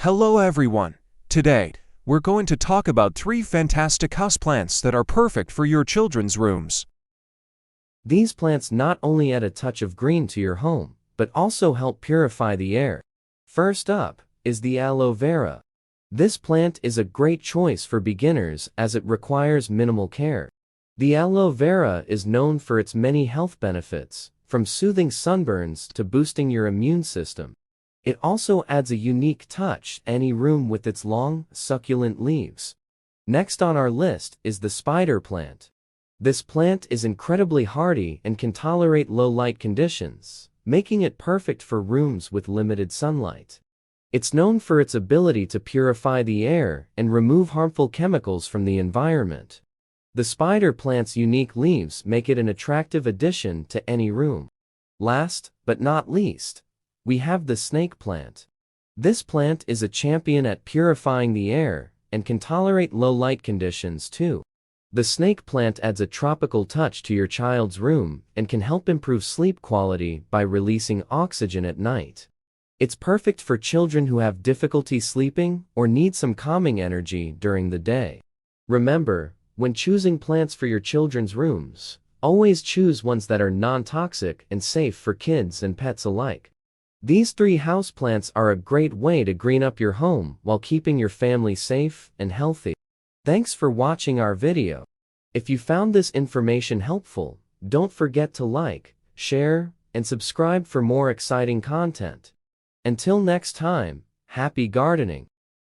Hello everyone. Today, we're going to talk about 3 fantastic houseplants that are perfect for your children's rooms. These plants not only add a touch of green to your home, but also help purify the air. First up is the aloe vera. This plant is a great choice for beginners as it requires minimal care. The aloe vera is known for its many health benefits, from soothing sunburns to boosting your immune system. It also adds a unique touch to any room with its long, succulent leaves. Next on our list is the spider plant. This plant is incredibly hardy and can tolerate low light conditions, making it perfect for rooms with limited sunlight. It's known for its ability to purify the air and remove harmful chemicals from the environment. The spider plant's unique leaves make it an attractive addition to any room. Last but not least, we have the snake plant. This plant is a champion at purifying the air and can tolerate low light conditions too. The snake plant adds a tropical touch to your child's room and can help improve sleep quality by releasing oxygen at night. It's perfect for children who have difficulty sleeping or need some calming energy during the day. Remember, when choosing plants for your children's rooms, always choose ones that are non-toxic and safe for kids and pets alike. These 3 houseplants are a great way to green up your home while keeping your family safe and healthy. Thanks for watching our video. If you found this information helpful, don't forget to like, share, and subscribe for more exciting content. Until next time, happy gardening!